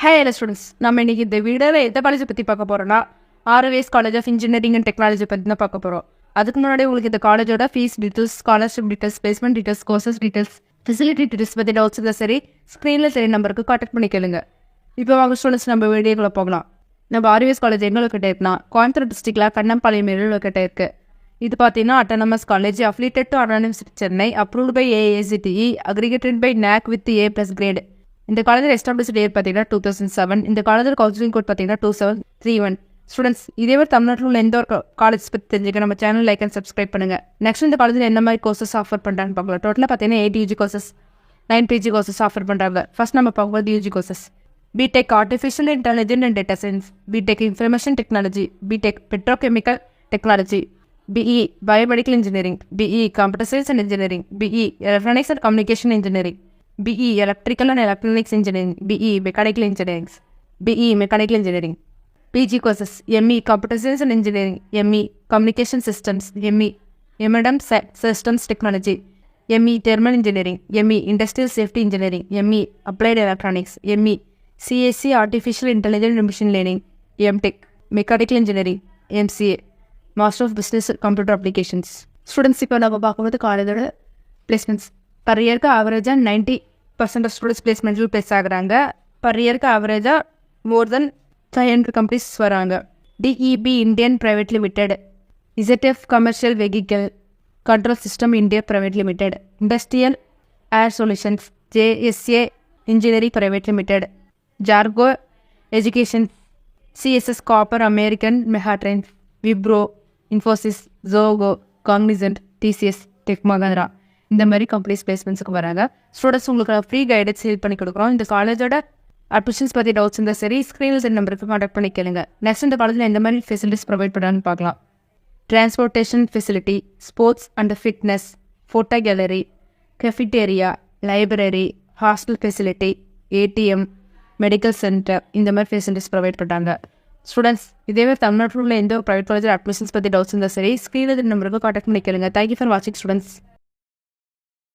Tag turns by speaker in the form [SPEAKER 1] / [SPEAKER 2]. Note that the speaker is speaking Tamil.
[SPEAKER 1] ஹலோ ஸ்டூடெண்ட்ஸ், நம்ம இன்னைக்கு இந்த வீடியோவில் எந்த காலேஜை பற்றி பார்க்க போகிறோம்னா RS college of engineering and technology பற்றி தான் பார்க்க போகிறோம். அதுக்கு முன்னாடி உங்களுக்கு இந்த காலேஜோட fees details, scholarship details, placement details, courses details, facility details பற்றி டவுட்ஸ் இருந்தால் சரி ஸ்க்ரீனில் தெரிய நம்பருக்கு கான்டாக்ட் பண்ணி கேளுங்க. இப்போ வாங்க ஸ்டூடெண்ட்ஸ், நம்ம வீடியோக்குள்ளே போகலாம். நம்ம ஆர்எஸ் காலேஜ் எங்கே லொக்கேட் இருக்குன்னா கோயம்புத்தூர் டிஸ்ட்ரிக்டில் கண்ணம்பாளையம் ஏரியில் லொக்கேட் இருக்குது. இது பார்த்தீங்கன்னா autonomous college, affiliated to autonomous Chennai, approved by AICTE, accredited by NAC with A+ grade. இந்த காலேஜில் எஸ்டாப்ளிஷ்ட் இயர் பார்த்தீங்கன்னா 2007. இந்த காலேஜில் கவுன்சிலிங் கோட் பார்த்தீங்கன்னா 2731. ஸ்டூடெண்ட்ஸ், இதே தமிழ்நாட்டில் உள்ள எந்த ஒரு காலேஜ் பற்றி தெரிஞ்சுக்க நம்ம சேனல் லைக் அண்ட் சப்ஸ்கிரைப் பண்ணுங்கள். நெக்ஸ்ட் இந்த காலேஜில் என்ன மாதிரி கோர்சஸ் ஆஃபர் பண்ணுறான்னு பார்க்கலாம். டோட்டலாக பார்த்தீங்கன்னா 8 UG courses, 9 PG courses offer பண்ணுறாங்க. ஃபர்ஸ்ட் நம்ம பார்க்கும்போது UG courses: BTech artificial intelligence and data science, BTech information technology, BTech petrochemical technology, BE Biomedical Engineering, BE Computer Science and Engineering, BE Electronics and Communication Engineering, BE Electrical and Electronics Engineering, BE Mechanical Engineering, BE Mechanical Engineering. PG courses: ME Computer Science and Engineering, ME Communication Systems, ME M&M Systems Technology, ME Thermal Engineering, ME Industrial Safety Engineering, ME Applied Electronics, ME CSC Artificial Intelligence and Machine Learning, MTech Mechanical Engineering, MCA Master of Business Computer Applications. Students, இப்போ நம்ம பார்க்கும்போது காலேஜோட பிளேஸ்மெண்ட்ஸ் பர் இயருக்கு ஆவரேஜாக 90% ஆஃப் ஸ்டூடெண்ட்ஸ் பிளேஸ்மெண்ட்டில் பிளேஸ் ஆகுறாங்க. பர் இயருக்கு ஆவரேஜாக மோர் தென் 500 கம்பெனிஸ் வராங்க. DEB Indian private limited, ZF commercial vehicle control system India private limited, industrial air solutions, JSA engineering private limited, ஜார்கோ education, CSS copper, American megatrend, Wipro, Infosys, Zoho, Cognizant, TCS, Tech Mahindra, இந்த மாதிரி கம்பெனிஸ் பிளேஸ்மெண்ட்ஸுக்கு வராங்க. ஸ்டூடெண்ட்ஸ், உங்களுக்கு ஃப்ரீ கைடன்ஸ் ஹெல்ப் பண்ணி கொடுக்குறோம். இந்த காலேஜோட அட்மிஷன்ஸ் பற்றி டவுட்ஸ் இருந்தால் சரி ஸ்க்ரீனில் நம்பருக்கு கான்டாக்ட் பண்ணி கேளுங்க. நெக்ஸ்ட் இந்த காலேஜில் எந்த மாதிரி ஃபெசிலிட்டிஸ் ப்ரொவைட் பண்ணுறான்னு பார்க்கலாம். Transportation facility, sports and fitness, photo gallery, cafeteria, library, hostel facility, ATM, medical centre, இந்த மாதிரி ஃபெசிலிட்டிஸ் ப்ரொவைட் பண்ணுறாங்க. ஸ்டூடெண்ட்ஸ், இதே தமிழ்நாட்டில் உள்ள எந்த ஒரு ப்ரைவேட் காலேஜில் அட்மிஷன்ஸ் பற்றி டவுட்ஸ் இருந்தால் சரி ஸ்க்ரீனில் நம்பருக்கு கான்டாக்ட் பண்ணி கேளுங்க. தேங்க்யூ ஃபார் வாட்சிங் ஸ்டூடெண்ட்ஸ்.